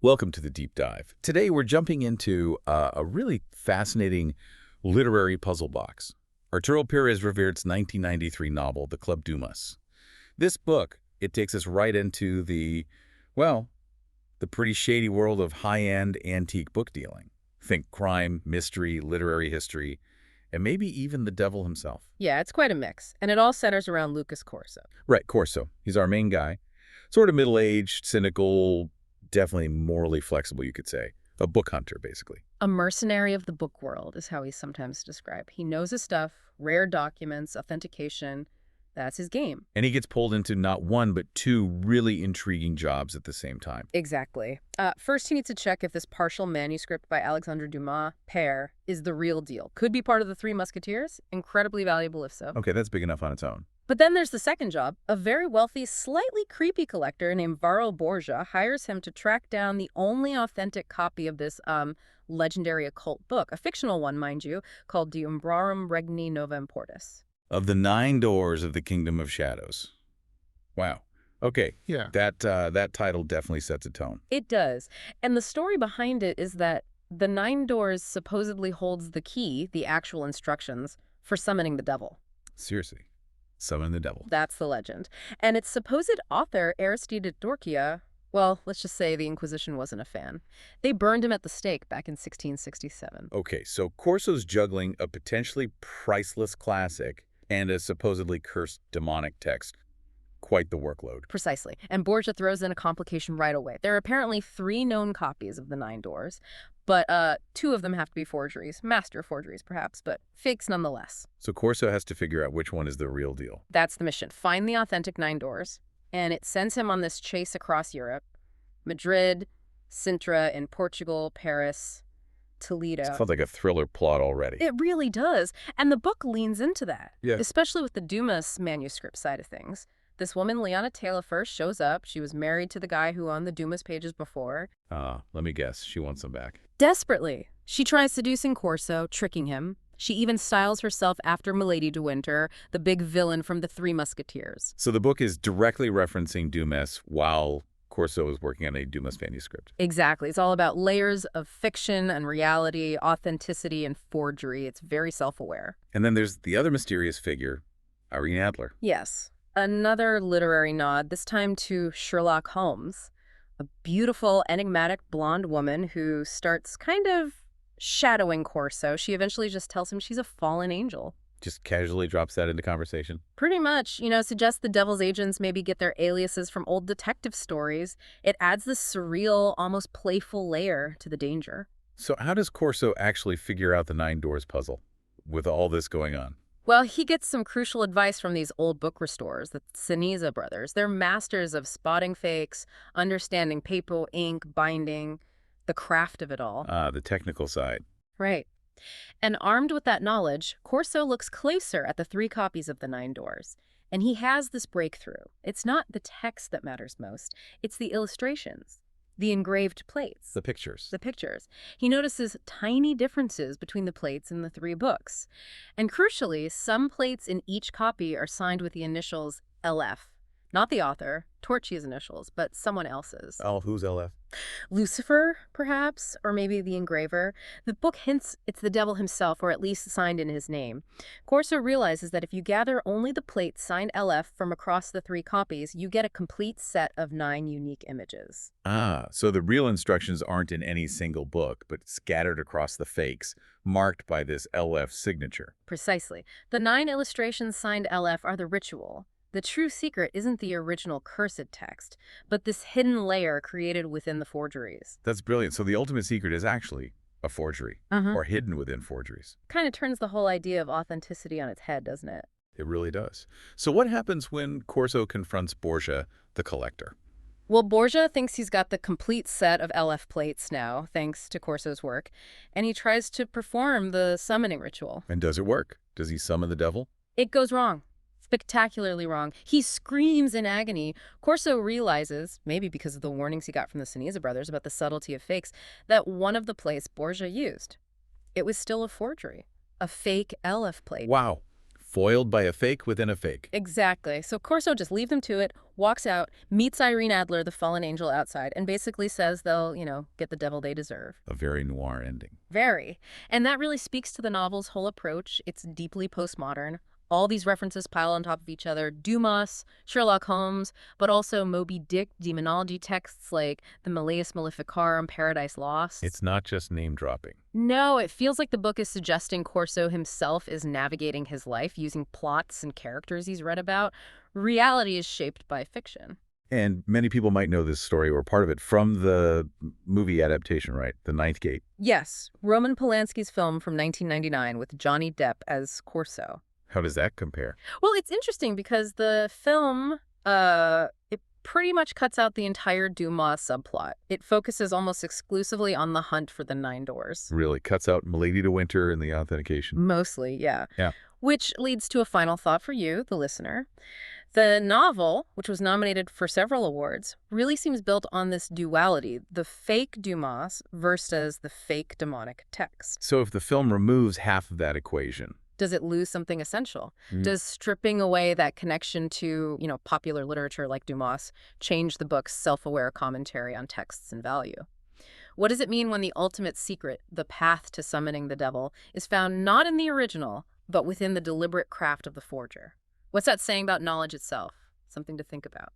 Welcome to the Deep Dive. Today we're jumping into a really fascinating literary puzzle box. Arturo Pérez-Reverte's 1993 novel, The Club Dumas. This book, it takes us right into well, the pretty shady world of high-end antique book dealing. Think crime, mystery, literary history, and maybe even the devil himself. Yeah, it's quite a mix, and it all centers around Lucas Corso. Right, Corso. He's our main guy. Sort of middle-aged, cynical, definitely morally flexible, you could say. A book hunter, basically. A mercenary of the book world is how he's sometimes described. He knows his stuff, rare documents, authentication. That's his game. And he gets pulled into not one, but two really intriguing jobs at the same time. Exactly. First, he needs to check if this partial manuscript by Alexandre Dumas, Père, is the real deal. Could be part of the Three Musketeers. Incredibly valuable if so. Okay, that's big enough on its own. But then there's the second job. A very wealthy, slightly creepy collector named Varro Borgia hires him to track down the only authentic copy of this legendary occult book, a fictional one, mind you, called De Umbrarum Regni Nova Importis. Of the 9 doors of the Kingdom of Shadows. Wow. Okay. Yeah. That title definitely sets a tone. It does. And the story behind it is that the 9 doors supposedly holds the key, the actual instructions, for summoning the devil. Seriously. Summon the devil. That's the legend. And its supposed author, Aristide Dorkia, well, let's just say the Inquisition wasn't a fan. They burned him at the stake back in 1667. Okay, so Corso's juggling a potentially priceless classic and a supposedly cursed demonic text. Quite the workload. Precisely. And Borgia throws in a complication right away. There are apparently 3 known copies of the 9 doors, but 2 of them have to be forgeries. Master forgeries, perhaps, but fakes nonetheless. So Corso has to figure out which one is the real deal. That's the mission. Find the authentic 9 doors, and it sends him on this chase across Europe. Madrid, Sintra in Portugal, Paris, Toledo. It sounds like a thriller plot already. It really does. And the book leans into that, Yeah. especially with the Dumas manuscript side of things. This woman, Liana Taylor, first shows up. She was married to the guy who owned the Dumas pages before. Let me guess. She wants them back. Desperately. She tries seducing Corso, tricking him. She even styles herself after Milady de Winter, the big villain from the Three Musketeers. So the book is directly referencing Dumas while Corso is working on a Dumas manuscript. Exactly. It's all about layers of fiction and reality, authenticity and forgery. It's very self-aware. And then there's the other mysterious figure, Irene Adler. Yes. Another literary nod, this time to Sherlock Holmes, a beautiful, enigmatic blonde woman who starts kind of shadowing Corso. She eventually just tells him she's a fallen angel. Just casually drops that into conversation. Pretty much, suggests the devil's agents maybe get their aliases from old detective stories. It adds this surreal, almost playful layer to the danger. So how does Corso actually figure out the 9 doors puzzle with all this going on? Well, he gets some crucial advice from these old book restorers, the Ceniza brothers. They're masters of spotting fakes, understanding paper, ink, binding, the craft of it all. The technical side. Right. And armed with that knowledge, Corso looks closer at the 3 copies of the 9 doors. And he has this breakthrough. It's not the text that matters most. It's the illustrations. The engraved plates. The pictures. The pictures. He notices tiny differences between the plates in the 3 books. And crucially, some plates in each copy are signed with the initials LF. Not the author, Torchi's initials, but someone else's. Oh, who's LF? Lucifer, perhaps, or maybe the engraver. The book hints it's the devil himself, or at least signed in his name. Corso realizes that if you gather only the plates signed LF from across the 3 copies, you get a complete set of 9 unique images. So the real instructions aren't in any single book, but scattered across the fakes, marked by this LF signature. Precisely. The 9 illustrations signed LF are the ritual. The true secret isn't the original cursed text, but this hidden layer created within the forgeries. That's brilliant. So the ultimate secret is actually a forgery, or hidden within forgeries. Kind of turns the whole idea of authenticity on its head, doesn't it? It really does. So what happens when Corso confronts Borgia, the collector? Well, Borgia thinks he's got the complete set of LF plates now, thanks to Corso's work, and he tries to perform the summoning ritual. And does it work? Does he summon the devil? It goes wrong. Spectacularly wrong. He screams in agony. Corso realizes, maybe because of the warnings he got from the Ceniza brothers about the subtlety of fakes, that one of the plates Borgia used, it was still a forgery, a fake LF plate. Wow. foiled by a fake within a fake. Exactly. So Corso just leaves them to it, walks out, meets Irene Adler, the fallen angel, outside, and basically says they'll, get the devil they deserve. A very noir ending. Very. And that really speaks to the novel's whole approach. It's deeply postmodern. All these references pile on top of each other. Dumas, Sherlock Holmes, but also Moby Dick demonology texts like the Malleus Maleficarum, Paradise Lost. It's not just name-dropping. No, it feels like the book is suggesting Corso himself is navigating his life using plots and characters he's read about. Reality is shaped by fiction. And many people might know this story or part of it from the movie adaptation, right? The Ninth Gate. Yes, Roman Polanski's film from 1999 with Johnny Depp as Corso. How does that compare? Well, it's interesting because the film, it pretty much cuts out the entire Dumas subplot. It focuses almost exclusively on the hunt for the Nine Doors. Really cuts out Milady de Winter and the authentication. Mostly, yeah. Yeah. Which leads to a final thought for you, the listener. The novel, which was nominated for several awards, really seems built on this duality, the fake Dumas versus the fake demonic text. So if the film removes half of that equation, Does it lose something essential? Does stripping away that connection to, popular literature like Dumas change the book's self-aware commentary on texts and value? What does it mean when the ultimate secret, the path to summoning the devil, is found not in the original, but within the deliberate craft of the forger? What's that saying about knowledge itself? Something to think about.